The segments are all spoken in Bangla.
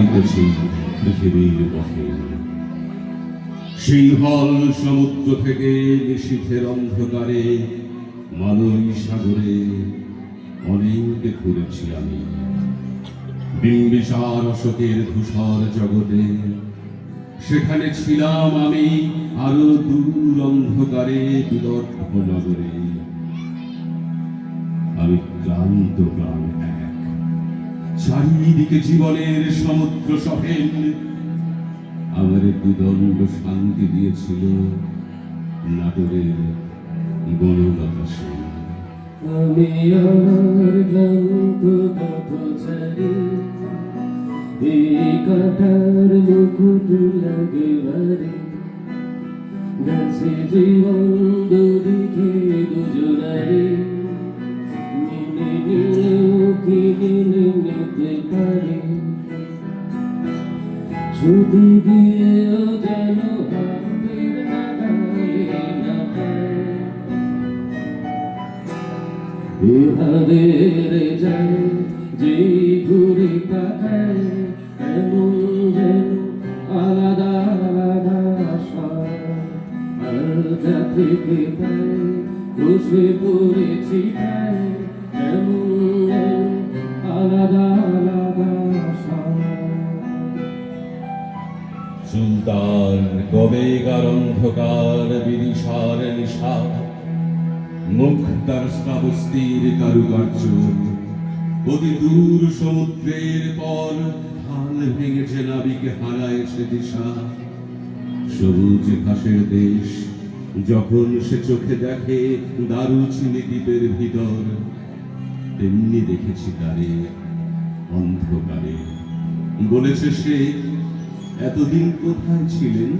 চলিতেছি পৃথিবীর পথে। সিংহল সমুদ্র থেকে নিশীথের অন্ধকারে মালয় সাগরে অনেক ঘুরেছি আমি। বিম্বিসার অশোকের ধূসর জগতে সেখানে ছিলাম আমি আরো দূর অন্ধকারে বিদর্ভ নগরে। আমি ক্লান্ত প্রাণ এক, চারিদিকে জীবনের সমুদ্র সহেন। আমার দুদণ্ড শান্তি দিয়েছিল নাটোরের বনলতা সেন। আমি আমার ক্লান্ত পথচারী, এই কাটার মুকুট লাগে বাড়ি। গেছে জীবন দুদিকে দুজনারে, মেনে নিলেও কি মেনে নিতে পারে? ছুটি দিয়েও যেন হাতের নাগালে না পায়। এভাবে যায় যে ঘুরে তাকায়, এমন যেন আলাদা আলাদা স্বর। আর যা থেকে পায় বসে পড়েছি পায়, এমন যেন আলাদা আলাদা স্বর। সুলতান কবেকার অন্ধকার বিদিশার নিশা, মুক্তার শ্রাবস্তির কারুকার্য, অতি দূর সমুদ্রের পর হাল ভেঙেছে নাবিকে হারায়েছে দিশা। সবুজ ঘাসের দেশ যখন সে চোখে দেখে দারুচিনি দ্বীপের ভিতর, তেমনি দেখেছি তারে অন্ধকারে। বলেছে সে, এতদিন কোথায় ছিলেন?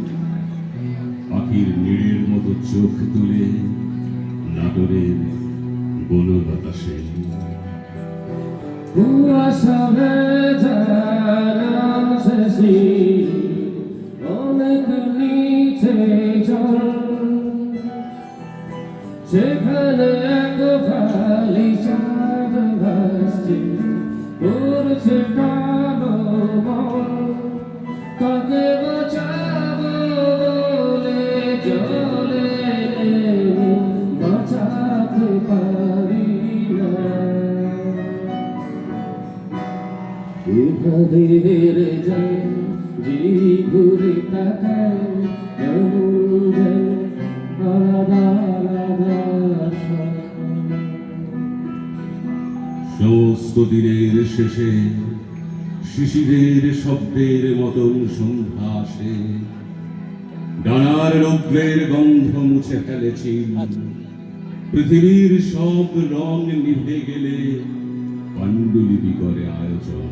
পাখির নীড়ের মতো চোখ তুলে নাটোরের বনলতা সেন। কুয়াশা ভেজানো শেষে অনেক নিচে জল, সেখানে এক খালি চাঁদ ভাসছে, করছে ভালো মন। কাকে বাঁচাবো বলে চলে বাঁচাতে পারি না। এভাবের যায় যে ঘুরে তাকায়, এমন যেন আলাদা আলাদা স্বর। সমস্ত দিনের শেষে শিশিরের শব্দের মতন সন্ধ্যা আসে। ডানার রৌদ্রের গন্ধ মুছে ফেলেছি, পৃথিবীর সব রং নিভে গেলে পাণ্ডুলিপি করে আয়োজন।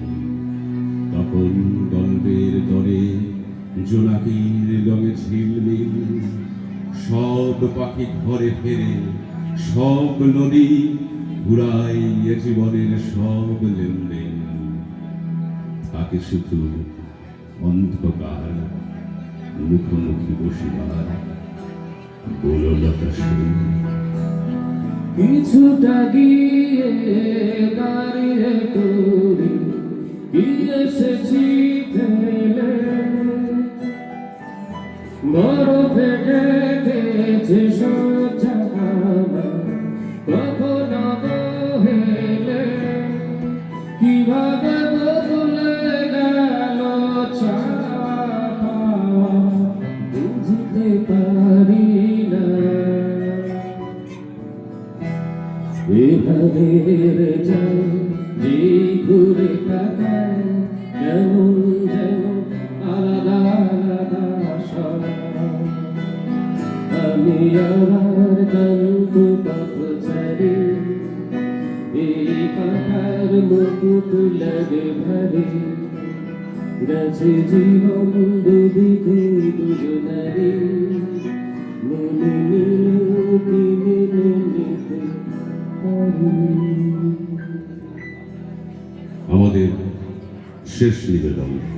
তখন গল্পের দরে জোনাকির রঙে ঝিলমিল, সব পাখি ঘরে ফেরে, সব নদী ঘুরাই এ জীবনের সব লেনদেন। তাকে শুধু অন্ধকার মুখোমুখি বসিবার বনলতা সেন। কিছুটা গিয়ে দাঁড়িয়ে করি এসেছি ফেলে, বরফে ডেকেছে সোজা কখনো হেলে। কিভাবে বদলে গেল চাপা বুঝতে পারি না। এভাবে যায় যে ঘুরে তাকায়, এমন যেন আলাদা আলাদা স্বর। আমি আমার ক্লান্ত পথচারী, এই কাটার মুকুট লাগে ভারী। গেছে জীবন দুদিকে দুজনারে,